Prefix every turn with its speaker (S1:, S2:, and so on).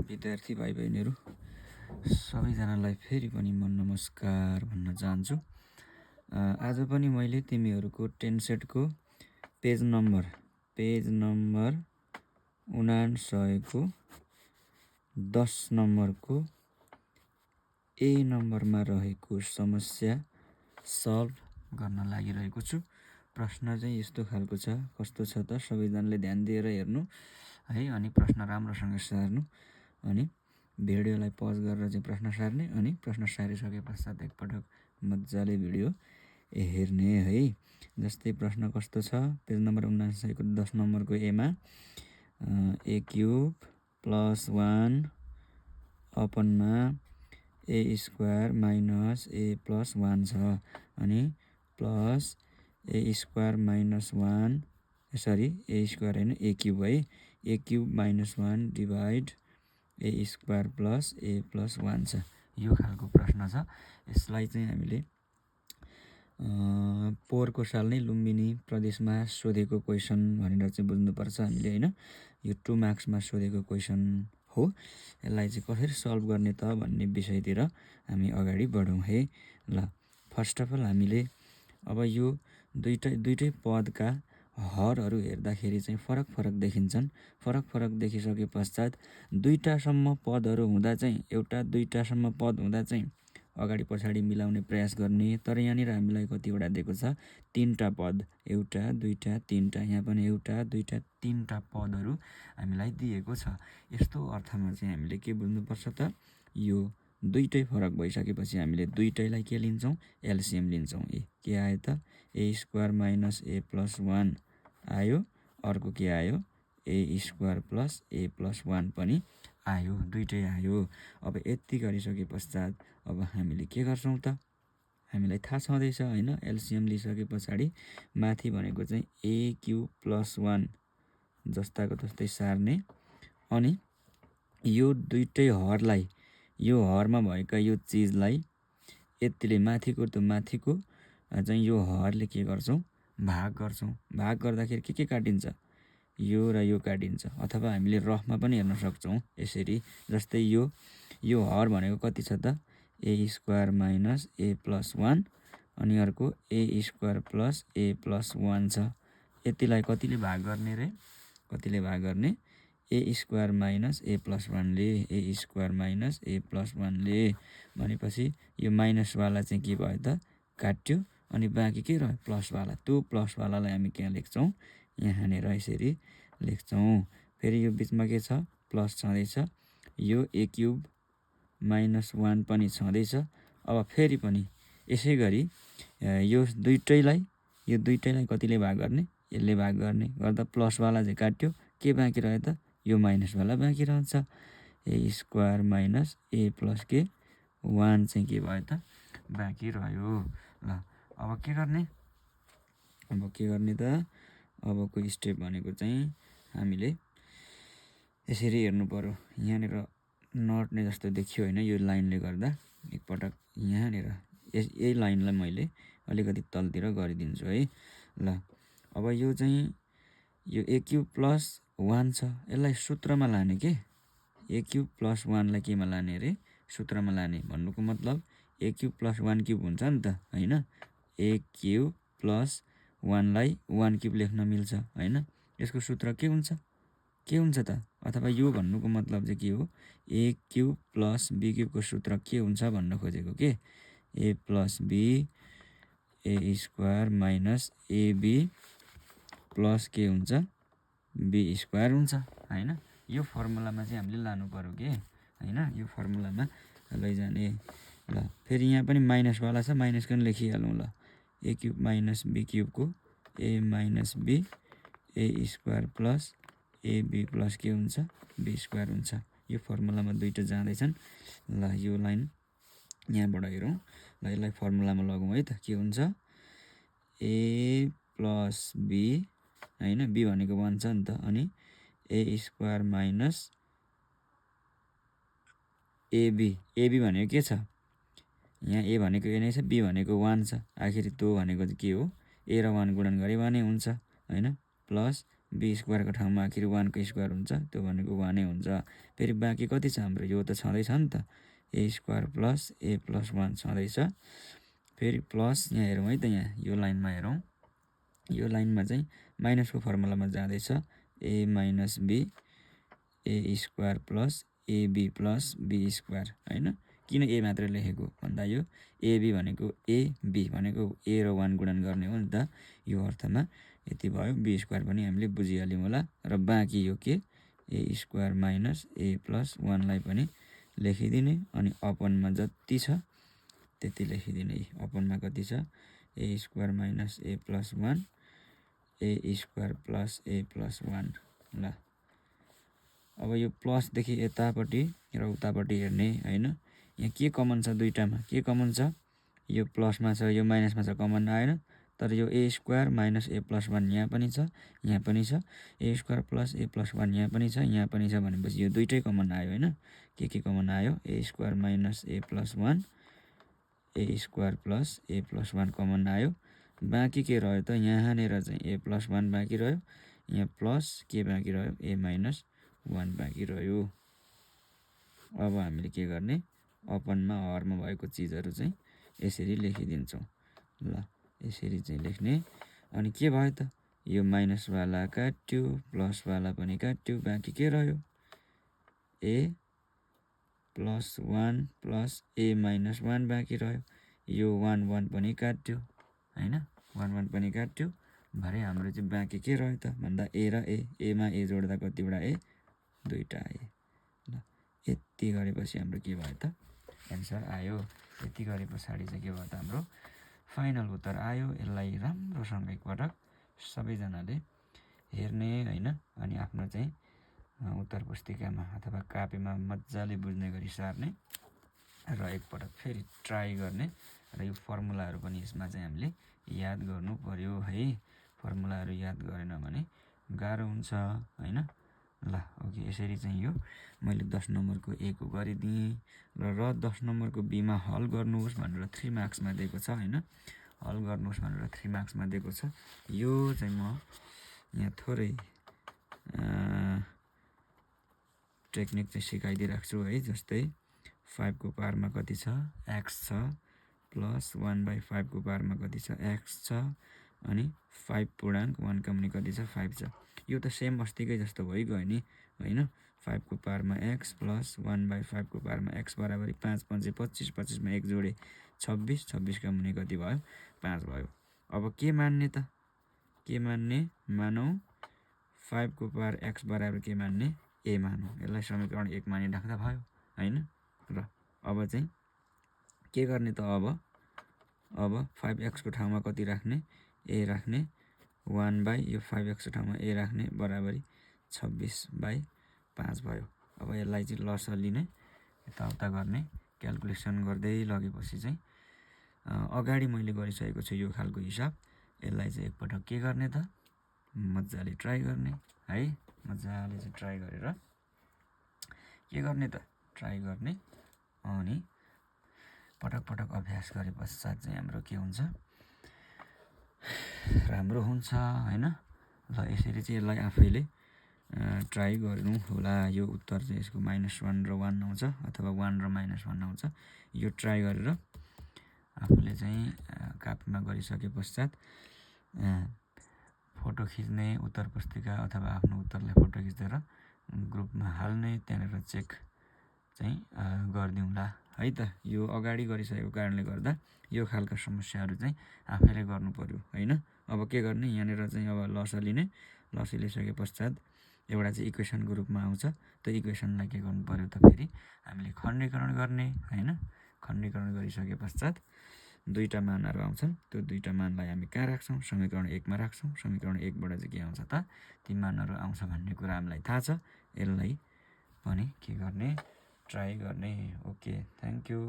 S1: विद्यार्थी भाइ बहिनीहरू सबैजनालाई फेरि पनि म नमस्कार भन्न चाहन्छु। आज पनि मैले तिमीहरूको 10 सेटको पेज नम्बर 59 को 10 नम्बरको ए नम्बरमा रहेको समस्या सल्भ गर्न लागिरहेको छु। प्रश्न चाहिँ यस्तो खालको छ, कस्तो छ त सबैजनाले ध्यान दिएर हेर्नु है, अनि प्रश्न राम्रोसँग सार्नु, अनि भिडियोलाई पज गरेर चाहिँ प्रश्न सार्ने, अनि प्रश्न सारिसके पश्चात एकपटक मजाले भिडियो हेर्ने है। जस्तै प्रश्न कस्तो छ, पेज नम्बर 59 को 10 नम्बरको एमा ए क्युब प्लस 1 अपनमा A square minus A plus 1 छ, अनि plus A square minus 1 sorry A square होइन ए क्युब है, A cube minus 1 divide A square plus A plus 1 छ। यो खालको प्रश्न छ। यसलाई चाहिँ हामीले पोहोरको साल नै लुम्बिनी प्रदेशमा सोधेको क्वेसन भनेर चाहिँ बुझ्नुपर्छ हामीले होइन। यो 2 मार्क्समा सोधेको क्वेसन हो। यसलाई चाहिँ कसरी सल्भ गर्ने त भन्ने विषयतिर हामी अगाडि बढौँ है। ल, फर्स्ट अफ अल हामीले अब यो दुईटै पदका हरहरू हेर्दाखेरि चाहिँ फरक देखिन्छन्। फरक देखिसके पश्चात दुईटासम्म पदहरू हुँदा चाहिँ दुईटासम्म पद हुँदा चाहिँ अगाडि पछाडि मिलाउने प्रयास गर्ने। तर यहाँनिर हामीलाई कतिवटा दिएको छ, 3टा पद, 1 2 3टा, यहाँ पनि 1 2 3टा पदहरू हामीलाई दिएको छ। यस्तो अर्थमा चाहिँ हामीले के बुझ्नुपर्छ त, यो दुईटै फरक भइसकेपछि हामीले दुईटैलाई के लिन्छौँ, एलसिएम लिन्छौँ। के आयो त, ए स्क्वायर माइनस ए प्लस 1 आयो, अर्को के आयो, ए स्क्वायर प्लस ए प्लस 1 पनि आयो, दुईटै आयो। अब यति गरिसके पश्चात अब हामीले के गर्छौँ त, हामीलाई थाहा छँदैछ होइन, एलसिएम लिइसके पछाडि माथि भनेको चाहिँ ए क्युब प्लस 1 जस्ताको तस्तै सार्ने, अनि यो दुईटै हरलाई, यो हरमा भएका यो चिजलाई यतिले माथिको चाहिँ यो हरले के गर्छौँ, भाग गर्छौँ। भाग गर्दाखेरि के काटिन्छ, यो र यो काटिन्छ, अथवा हामीले रफमा पनि हेर्न सक्छौँ यसरी। जस्तै यो हर भनेको कति छ त, ए स्क्वायर माइनस ए प्लस 1, अनि अर्को ए स्क्वायर प्लस ए प्लस 1 छ। यतिलाई कतिले भाग गर्ने रे, कतिले भाग गर्ने, ए square minus A plus 1ले, A square minus A plus 1ले। भनेपछि यो माइनसवाला चाहिँ के भयो त, काट्यो, अनि बाँकी के रह्यो, प्लसवाला। त्यो प्लसवालालाई हामी क्या लेख्छौँ, यहाँनिर यसरी लेख्छौँ। फेरि यो बिचमा के छ, प्लस छँदैछ, यो ए क्युब माइनस 1 पनि छँदैछ। अब फेरि पनि यसै गरी यो दुईटैलाई कतिले भाग गर्ने, यसले भाग गर्ने गर्दा प्लसवाला चाहिँ काट्यो, के बाँकी रह्यो त, यो माइनसवाला बाँकी रहन्छ। ए स्क्वायर माइनस ए प्लस के 1 चाहिँ के भयो त, बाँकी रह्यो। ल, अब के गर्ने त, अबको स्टेप भनेको चाहिँ हामीले यसरी हेर्नु पर्यो। यहाँनिर नट्ने जस्तो देखियो होइन, यो लाइनले गर्दा एकपटक यहाँनिर यही लाइनलाई मैले अलिकति तलतिर गरिदिन्छु है। ल, अब यो चाहिँ यो ए क्युब प्लस 1 छ, यसलाई सूत्रमा लाने के, ए क्युब प्लस 1लाई केमा लाने रे, सूत्रमा लाने। भन्नुको मतलब ए क्युब प्लस 1 क्युब हुन्छ नि त होइन। ए क्युब प्लस 1लाई 1 क्युब लेख्न मिल्छ होइन। यसको सूत्र के हुन्छ त, अथवा यो भन्नुको मतलब चाहिँ के हो, ए क्युब प्लस बी क्युबको सूत्र के हुन्छ भन्न खोजेको के, A plus B A square minus AB plus के हुन्छ, बी स्क्वायर हुन्छ होइन। यो फर्मुलामा चाहिँ हामीले लानु पर्यो के होइन, यो फर्मुलामा लैजाने। ल, फेरि यहाँ पनि माइनसवाला छ, माइनस पनि लेखिहालौँ। ल, ए क्युब माइनस बी क्युबको A minus B A square plus AB plus के हुन्छ, बी स्क्वायर हुन्छ। यो फर्मुलामा दुईटा जाँदैछन्। ल, यो लाइन यहाँबाट हेरौँ। ल, यसलाई फर्मुलामा लगौँ है त, के हुन्छ, ए प्लस बी होइन, बी भनेको 1 छ नि त, अनि ए स्क्वायर माइनस एबी भनेको के छ, यहाँ ए भनेको ए नै छ, बी भनेको 1 छ, आखिर त्यो भनेको चाहिँ के हो, ए र 1 गुणन गरे 1 नै हुन्छ होइन, प्लस बी स्क्वायरको ठाउँमा आखिर 1 को स्क्वायर हुन्छ, त्यो भनेको 1 नै हुन्छ। फेरि बाँकी कति छ हाम्रो, यो त छँदैछ नि त, ए स्क्वायर प्लस ए प्लस 1 छँदैछ। फेरि प्लस यहाँ हेरौँ है त, यहाँ यो लाइनमा हेरौँ, यो लाइनमा चाहिँ माइनसको फर्मुलामा जाँदैछ, A minus B A square plus AB plus B square होइन। किन ए मात्रै लेखेको भन्दा यो एबी भनेको एबी भनेको ए र 1 गुणन गर्ने हो नि त, यो अर्थमा यति भयो। बी स्क्वायर पनि हामीले बुझिहाल्यौँ होला। र बाँकी यो के, ए स्क्वायर माइनस ए प्लस 1लाई पनि लेखिदिने, अनि अपनमा जति छ त्यति लेखिदिने। अपनमा कति छ, ए square minus A plus 1 A square plus A plus 1। ल अब यो प्लसदेखि यतापट्टि र उतापट्टि हेर्ने होइन। यहाँ के कमन छ, दुईटामा के कमन छ, यो प्लसमा छ यो माइनसमा छ, कमन आएन। तर यो ए स्क्वायर माइनस ए प्लस 1 यहाँ पनि छ, यहाँ पनि छ, ए स्क्वायर प्लस ए प्लस 1 यहाँ पनि छ, यहाँ पनि छ भनेपछि यो दुइटै कमन आयो होइन। के कमन आयो, ए square minus A plus 1 A square plus A plus 1 common आयो। बाँकी के रह्यो त, यहाँनिर चाहिँ ए प्लस 1 बाँकी रह्यो, यहाँ प्लस के बाँकी रह्यो, ए माइनस 1 बाँकी रह्यो। अब हामीले के गर्ने, अपनमा हरमा भएको चिजहरू चाहिँ यसरी लेखिदिन्छौँ। ल यसरी चाहिँ लेख्ने। अनि के भयो त, यो माइनसवाला काट्यो, प्लसवाला पनि काट्यो, बाँकी के रह्यो, ए प्लस 1 प्लस ए माइनस 1 बाँकी रह्यो। यो 1 पनि काट्यो होइन, 1 पनि काट्यो। भरे हाम्रो चाहिँ बाँकी के रह्यो त भन्दा ए र एमा ए जोड्दा कतिवटा ए, दुईवटा ए। ल यति गरेपछि हाम्रो के भयो त, एन्सर आयो। यति गरे पछाडि चाहिँ के भयो त, हाम्रो फाइनल उत्तर आयो। यसलाई राम्रोसँग एकपटक सबैजनाले हेर्ने होइन, अनि आफ्नो चाहिँ उत्तर पुस्तिकामा अथवा कापीमा मजाले बुझ्ने गरी सार्ने र एकपटक फेरि ट्राई गर्ने। र यो फर्मुलाहरू पनि यसमा चाहिँ हामीले याद गर्नु पर्यो है। फर्मुलाहरू याद गरेन भने गाह्रो हुन्छ होइन। ल ओके, यसरी चाहिँ यो मैले 10 नम्बरको ए को गरिदिएँ र 10 नम्बरको बीमा हल गर्नुहोस् भनेर 3 मार्क्समा दिएको छ होइन। हल गर्नुहोस् भनेर 3 मार्क्समा दिएको छ। यो चाहिँ म यहाँ थोरै टेक्निक चाहिँ सिकाइदिइराख्छु है। जस्तै 5 को पावरमा कति छ, एक्स छ, प्लस 1/5 को पावरमा कति छ, एक्स छ, अनि 5 पूर्णाङ्क 1 का मुनि कति छ, 5 छ। यो त सेम अस्तिकै जस्तो भइगयो नि होइन। 5 को पावरमा एक्स प्लस 1/5 को पावरमा एक्स बराबरी 5 5 25, 25मा 1 जोडे 26, 26 का मुनि कति भयो, 5 भयो। अब के मान्ने त, के मान्ने, मानौँ 5 को पावर एक्स बराबर के मान्ने, ए मानौँ। यसलाई समीकरण 1 मानिराख्दा भयो होइन। र अब चाहिँ के गर्ने त, अब 5x को ठाउँमा कति राख्ने, ए राख्ने, 1 यो 5x को ठाउँमा ए राख्ने बराबरी 26/5 भयो। अब यसलाई चाहिँ लसलिने यताउता गर्ने, क्यालकुलेसन गर्दै लगेपछि चाहिँ अगाडि मैले गरिसकेको छु यो खालको हिसाब। यसलाई चाहिँ एकपटक के गर्ने त, मजाले ट्राई गर्ने है। मजाले चाहिँ ट्राई गरेर के गर्ने त, ट्राई गर्ने, अनि पटक पटक अभ्यास गरे पश्चात चाहिँ हाम्रो के हुन्छ, राम्रो हुन्छ होइन। ल यसरी चाहिँ यसलाई आफैले ट्राई गर्नु होला। यो उत्तर चाहिँ यसको -1 र 1 आउँछ अथवा 1 र -1 आउँछ। यो ट्राई गरेर आफूले चाहिँ कापीमा गरिसके पश्चात फोटो खिच्ने, उत्तर पुस्तिका अथवा आफ्नो उत्तरलाई फोटो खिचेर ग्रुपमा हाल्ने, त्यहाँनिर चेक चाहिँ गरिदिउँला है त। यो अगाडि गरिसकेको कारणले गर्दा यो खालका समस्याहरू चाहिँ आफैले गर्नु पर्यो होइन। अब के गर्ने, यहाँनिर चाहिँ अब लसलिसके पश्चात एउटा चाहिँ इक्वेसनको रूपमा आउँछ। त्यो इक्वेसनलाई के गर्नु पर्यो त, फेरि हामीले खण्डीकरण गर्ने होइन। खण्डीकरण गरिसके पश्चात दुईवटा मानहरू आउँछन्। त्यो दुईवटा मानलाई हामी कहाँ राख्छौँ, समीकरण 1 मा राख्छौँ। समीकरण 1 बाट चाहिँ के आउँछ त, ती मानहरू आउँछ भन्ने कुरा हामीलाई थाहा छ। यसलाई पनि के गर्ने, ट्राई गर्ने। Okay, thank you.